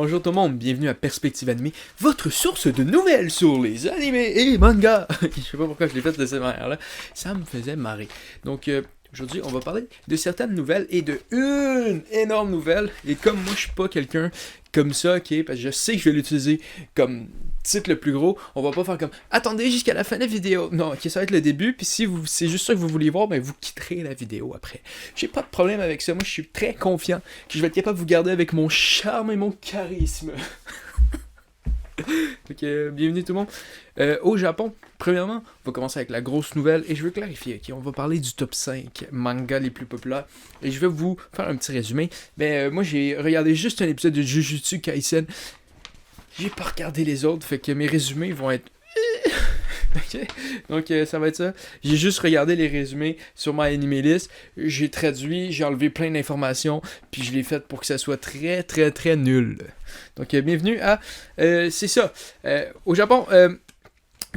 Bonjour tout le monde, bienvenue à Perspective Animée, votre source de nouvelles sur les animés et mangas. Je sais pas pourquoi je l'ai fait de cette manière-là, ça me faisait marrer. Donc aujourd'hui, on va parler de certaines nouvelles et de une énorme nouvelle. Et comme moi, je suis pas quelqu'un comme ça, ok, parce que je sais que je vais l'utiliser comme titre le plus gros, on va pas faire comme attendez jusqu'à la fin de la vidéo. Non, ok, ça va être le début, puis si c'est juste ça que vous voulez voir, ben vous quitterez la vidéo après. J'ai pas de problème avec ça, moi je suis très confiant que je vais être capable de vous garder avec mon charme et mon charisme. Donc, bienvenue tout le monde. Au Japon, premièrement, on va commencer avec la grosse nouvelle et je veux clarifier, ok, on va parler du top 5 mangas les plus populaires et je vais vous faire un petit résumé. Mais moi j'ai regardé juste un épisode de Jujutsu Kaisen. J'ai pas regardé les autres, fait que mes résumés vont être... ok, donc ça va être ça. J'ai juste regardé les résumés sur My Anime List. J'ai traduit, j'ai enlevé plein d'informations, puis je l'ai fait pour que ça soit très très très nul. Donc bienvenue à... c'est ça. Au Japon,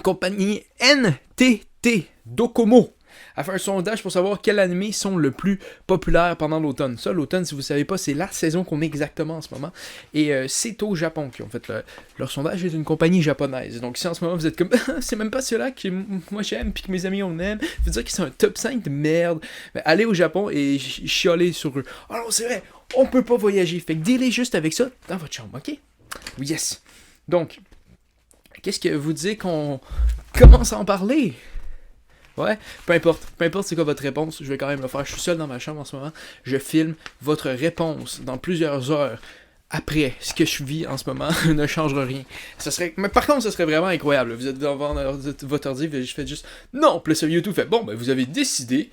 compagnie NTT Docomo a fait un sondage pour savoir quels animés sont le plus populaires pendant l'automne. Ça, l'automne, si vous ne savez pas, c'est la saison qu'on est exactement en ce moment. Et c'est au Japon qui ont fait leur sondage. C'est une compagnie japonaise. Donc si en ce moment vous êtes comme c'est même pas ceux-là que moi j'aime puis que mes amis on aime, vous dire qu'ils sont un top 5 de merde. Mais allez au Japon et chialer sur eux. Oh non, c'est vrai, on peut pas voyager. Fait que dealez juste avec ça dans votre chambre, ok? Yes. Donc, qu'est-ce que vous dites qu'on commence à en parler? Ouais, peu importe c'est quoi votre réponse, je vais quand même le faire. Je suis seul dans ma chambre en ce moment. Je filme votre réponse dans plusieurs heures après. Ce que je vis en ce moment ne changera rien. Mais par contre, ce serait vraiment incroyable. Vous êtes devant votre ordi, je fais juste non. Puis sur YouTube fait bon, ben vous avez décidé,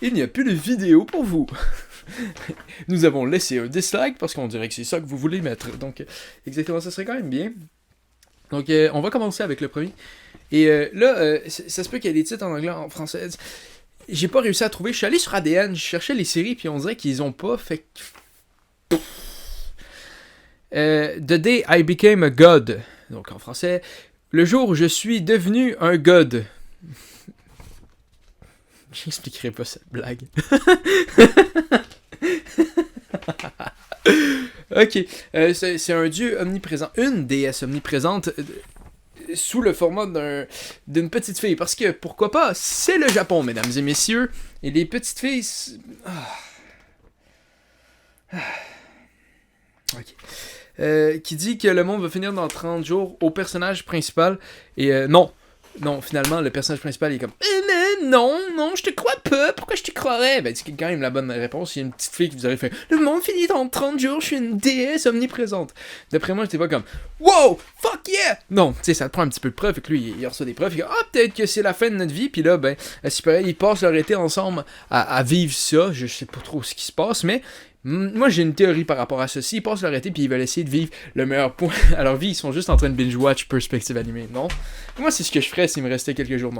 il n'y a plus de vidéo pour vous. Nous avons laissé un dislike parce qu'on dirait que c'est ça que vous voulez mettre. Donc, exactement, ça serait quand même bien. Donc, on va commencer avec le premier. Et là, ça se peut qu'il y ait des titres en anglais, en français. J'ai pas réussi à trouver. Je suis allé sur ADN, je cherchais les séries, puis on dirait qu'ils ont pas. Fait que... The Day I Became a God. Donc en français, le jour où je suis devenu un God. J'expliquerai pas cette blague. Ok, c'est un dieu omniprésent, une déesse omniprésente sous le format d'une petite fille. Parce que, pourquoi pas, c'est le Japon, mesdames et messieurs. Et les petites filles... Ok. Qui dit que le monde va finir dans 30 jours au personnage principal. Et non, finalement, le personnage principal il est comme non, je te crois pas, pourquoi je te croirais? Ben, c'est quand même la bonne réponse. Il y a une petite fille qui vous aurait fait le monde finit dans 30 jours, je suis une déesse omniprésente. D'après moi, j'étais pas comme wow, fuck yeah! Non, tu sais, ça te prend un petit peu de preuves. Et que lui, il reçoit des preuves. Il dit peut-être que c'est la fin de notre vie. Puis là, ben, c'est pareil, ils passent leur été ensemble à vivre ça. Je sais pas trop ce qui se passe, mais. Moi j'ai une théorie par rapport à ceci. Ils passent leur été puis ils veulent essayer de vivre le meilleur point à leur vie. Ils sont juste en train de binge-watch Perspective Animée. Non. Moi c'est ce que je ferais s'il me restait quelques jours.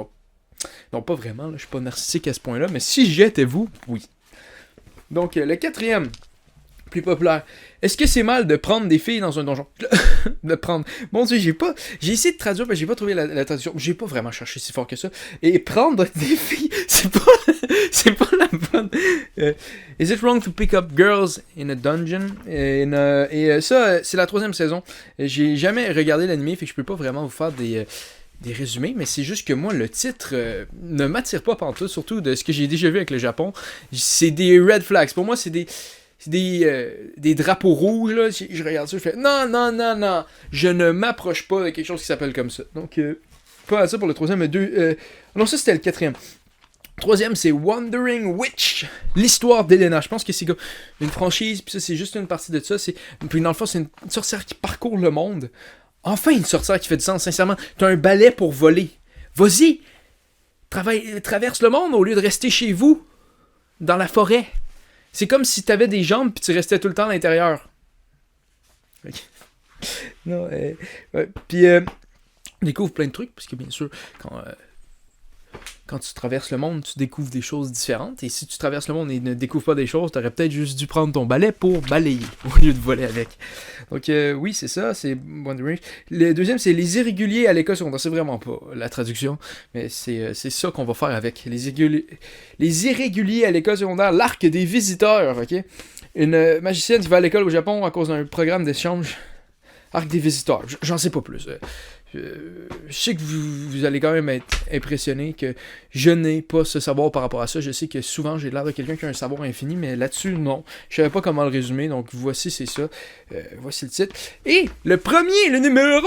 Non, pas vraiment. Là. Je suis pas narcissique à ce point-là. Mais si j'étais vous, oui. Donc le quatrième, plus populaire. Est-ce que c'est mal de prendre des filles dans un donjon? De prendre... Mon Dieu, j'ai essayé de traduire, mais j'ai pas trouvé la traduction. J'ai pas vraiment cherché si fort que ça. Et prendre des filles, c'est pas la bonne... Is it wrong to pick up girls in a dungeon? Et ça, c'est la 3e saison. J'ai jamais regardé l'anime, fait que je peux pas vraiment vous faire des résumés, mais c'est juste que moi, le titre ne m'attire pas pantoute, surtout de ce que j'ai déjà vu avec le Japon. C'est des red flags. Pour moi, c'est des drapeaux rouges, là. Je regarde ça, je fais non, je ne m'approche pas de quelque chose qui s'appelle comme ça. Donc, pas ça pour le 3e, mais 2. Non, ça c'était le 4e. 3e, c'est Wandering Witch, l'histoire d'Elena. Je pense que c'est une franchise, puis ça, c'est juste une partie de ça. Puis dans le fond, c'est une sorcière qui parcourt le monde. Enfin, une sorcière qui fait du sens, sincèrement. T'as un balai pour voler. Vas-y, traverse le monde au lieu de rester chez vous, dans la forêt. C'est comme si t'avais des jambes puis tu restais tout le temps à l'intérieur. Non, ouais. Puis, on découvre plein de trucs, parce que bien sûr, quand tu traverses le monde, tu découvres des choses différentes. Et si tu traverses le monde et ne découvres pas des choses, t'aurais peut-être juste dû prendre ton balai pour balayer, au lieu de voler avec. Donc oui, c'est ça, c'est Wandering. Le deuxième, c'est les irréguliers à l'école secondaire. C'est vraiment pas la traduction, mais c'est ça qu'on va faire avec. Les irréguliers à l'école secondaire, l'arc des visiteurs, ok? Une magicienne qui va à l'école au Japon à cause d'un programme d'échange Arc des visiteurs. J'en sais pas plus. Je sais que vous allez quand même être impressionné que je n'ai pas ce savoir par rapport à ça. Je sais que souvent j'ai l'air de quelqu'un qui a un savoir infini, mais là-dessus, non. Je savais pas comment le résumer, donc voici, c'est ça. Voici le titre. Et le premier, le numéro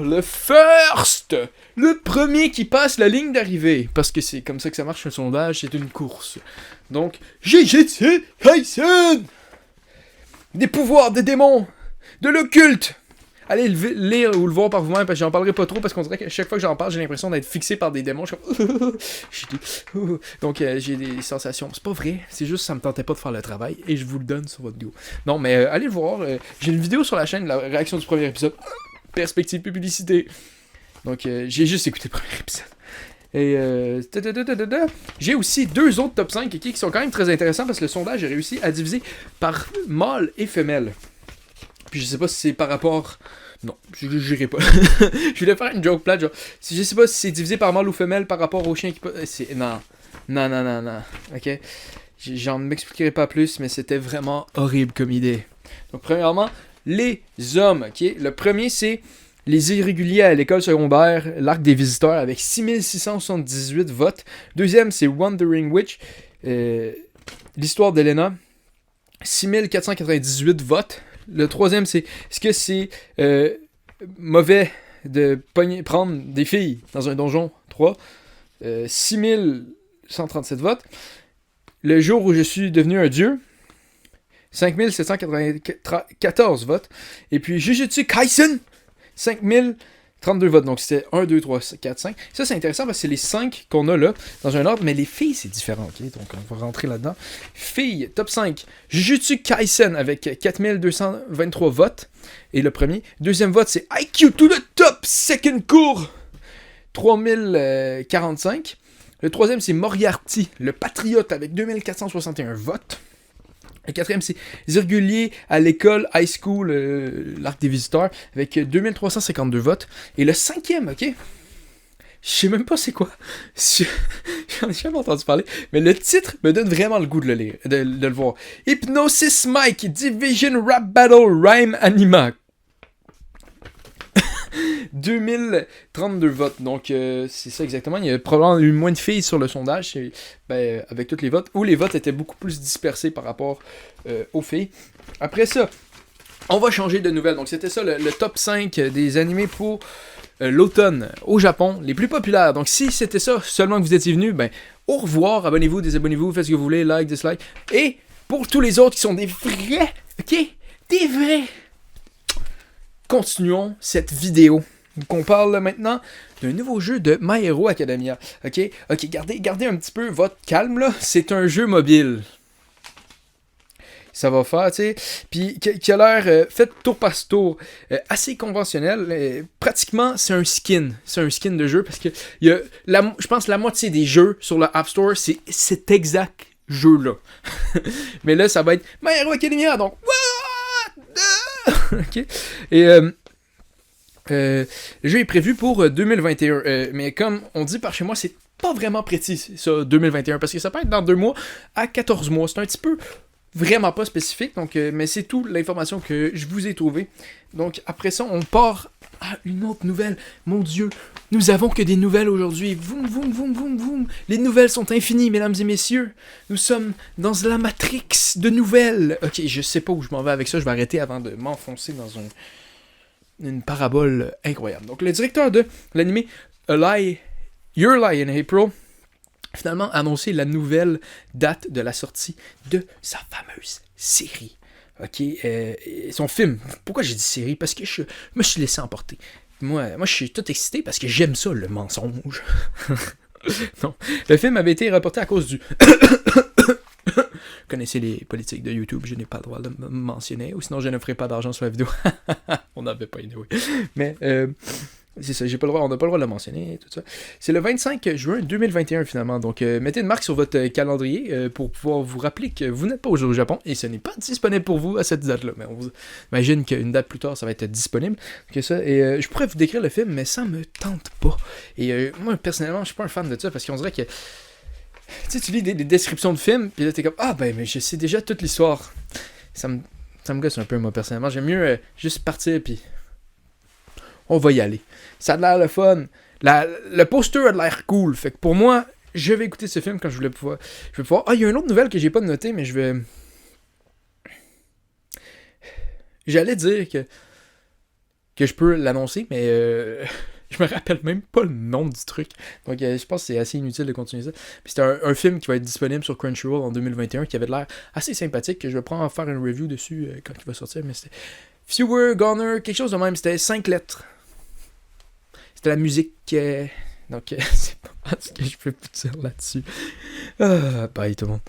1, le first, le premier qui passe la ligne d'arrivée, parce que c'est comme ça que ça marche un sondage, c'est une course. Donc, Jujutsu Kaisen! Des pouvoirs, des démons, de l'occulte! Allez le lire ou le voir par vous-même, parce que j'en parlerai pas trop, parce qu'on dirait que chaque fois que j'en parle, j'ai l'impression d'être fixé par des démons. Je suis comme... Donc j'ai des sensations. C'est pas vrai, c'est juste que ça me tentait pas de faire le travail, et je vous le donne sur votre vidéo. Non, mais allez le voir. J'ai une vidéo sur la chaîne, la réaction du premier épisode. Perspective publicité. Donc j'ai juste écouté le premier épisode. Et j'ai aussi 2 autres top 5 qui sont quand même très intéressants, parce que le sondage a réussi à diviser par mâle et femelle. Puis je sais pas si c'est par rapport... Non, je n'irai pas. Je voulais faire une joke plate, genre... Je sais pas si c'est divisé par mâle ou femelle par rapport au chien qui... Non. Ok? J'en m'expliquerai pas plus, mais c'était vraiment horrible comme idée. Donc premièrement, les hommes, ok? Le premier, c'est les irréguliers à l'école secondaire, l'arc des visiteurs, avec 6678 votes. Deuxième, c'est Wandering Witch, l'histoire d'Elena, 6498 votes. Le troisième, c'est est-ce que c'est mauvais de prendre des filles dans un donjon 3? 6137 votes. Le jour où je suis devenu un dieu, 5794 votes. Et puis Jujutsu Kaisen, 5032 votes. Donc c'était 1, 2, 3, 4, 5. Ça c'est intéressant parce que c'est les 5 qu'on a là dans un ordre, mais les filles c'est différent. Okay? Donc on va rentrer là-dedans. Filles, top 5. Jujutsu Kaisen avec 4223 votes. Et le premier. Deuxième vote c'est IQ to the top, second cours, 3045. Le troisième c'est Moriarty, le patriote avec 2461 votes. Le quatrième, c'est Zirgulier à l'école High School, l'arc des visiteurs, avec 2352 votes. Et le cinquième, ok? Je sais même pas c'est quoi. J'en ai jamais entendu parler. Mais le titre me donne vraiment le goût de le lire, de le voir. Hypnosis Mike, Division Rap Battle Rhyme Anima. 2032 votes, donc c'est ça exactement. Il y a probablement eu moins de filles sur le sondage, avec tous les votes, où les votes étaient beaucoup plus dispersés par rapport aux filles. Après ça, on va changer de nouvelles. Donc c'était ça le top 5 des animés pour l'automne au Japon, les plus populaires. Donc si c'était ça seulement que vous étiez venu, au revoir, abonnez-vous, désabonnez-vous, faites ce que vous voulez, like, dislike. Et pour tous les autres qui sont des vrais, ok, des vrais, continuons cette vidéo. Qu'on parle maintenant d'un nouveau jeu de My Hero Academia. Ok, gardez un petit peu votre calme là. C'est un jeu mobile. Ça va faire, tu sais. Puis qui a l'air fait tour par tour, assez conventionnel. Pratiquement, c'est un skin. C'est un skin de jeu parce que y a je pense la moitié des jeux sur le App Store, c'est cet exact jeu-là. Mais là, ça va être My Hero Academia. Donc, what? Ok. Et le jeu est prévu pour 2021, mais comme on dit par chez moi, c'est pas vraiment précis ça, 2021, parce que ça peut être dans 2 mois à 14 mois. C'est un petit peu vraiment pas spécifique, donc, mais c'est toute l'information que je vous ai trouvée. Donc après ça, on part à une autre nouvelle. Mon Dieu, nous avons que des nouvelles aujourd'hui. Voum, voum, voum, voum, voum. Les nouvelles sont infinies, mesdames et messieurs. Nous sommes dans la matrix de nouvelles. Ok, je sais pas où je m'en vais avec ça, je vais arrêter avant de m'enfoncer dans une parabole incroyable. Donc, le directeur de l'anime Your Lie in April, finalement annoncé la nouvelle date de la sortie de sa fameuse série. Ok, son film. Pourquoi j'ai dit série? Parce que je me suis laissé emporter. Moi, je suis tout excité parce que j'aime ça, le mensonge. Non, le film avait été reporté à cause du... Vous connaissez les politiques de YouTube, je n'ai pas le droit de le mentionner, ou sinon je ne ferai pas d'argent sur la vidéo. On n'avait pas une, oui. Mais c'est ça, on n'a pas le droit de le mentionner, tout ça. C'est le 25 juin 2021 finalement, donc mettez une marque sur votre calendrier pour pouvoir vous rappeler que vous n'êtes pas au Japon et ce n'est pas disponible pour vous à cette date-là. Mais on vous imagine qu'une date plus tard, ça va être disponible. Donc ça, et je pourrais vous décrire le film, mais ça me tente pas. Et moi, personnellement, je suis pas un fan de ça parce qu'on dirait que tu sais, tu lis des descriptions de films, puis là, t'es comme, mais je sais déjà toute l'histoire. Ça me Ça me gosse un peu, moi, personnellement. J'aime mieux juste partir, puis on va y aller. Ça a l'air le fun. Le poster a l'air cool. Fait que pour moi, je vais écouter ce film quand je vais pouvoir. Ah, il y a une autre nouvelle que j'ai pas notée, mais je vais. J'allais dire que je peux l'annoncer, mais je me rappelle même pas le nom du truc. Donc je pense que c'est assez inutile de continuer ça. Puis c'est un film qui va être disponible sur Crunchyroll en 2021 qui avait l'air assez sympathique, que je vais prendre à faire une review dessus quand il va sortir, mais c'était Fewer Goner, quelque chose de même, c'était 5 lettres. C'était la musique. Donc c'est pas ce que je peux vous dire là-dessus. Bye tout le monde.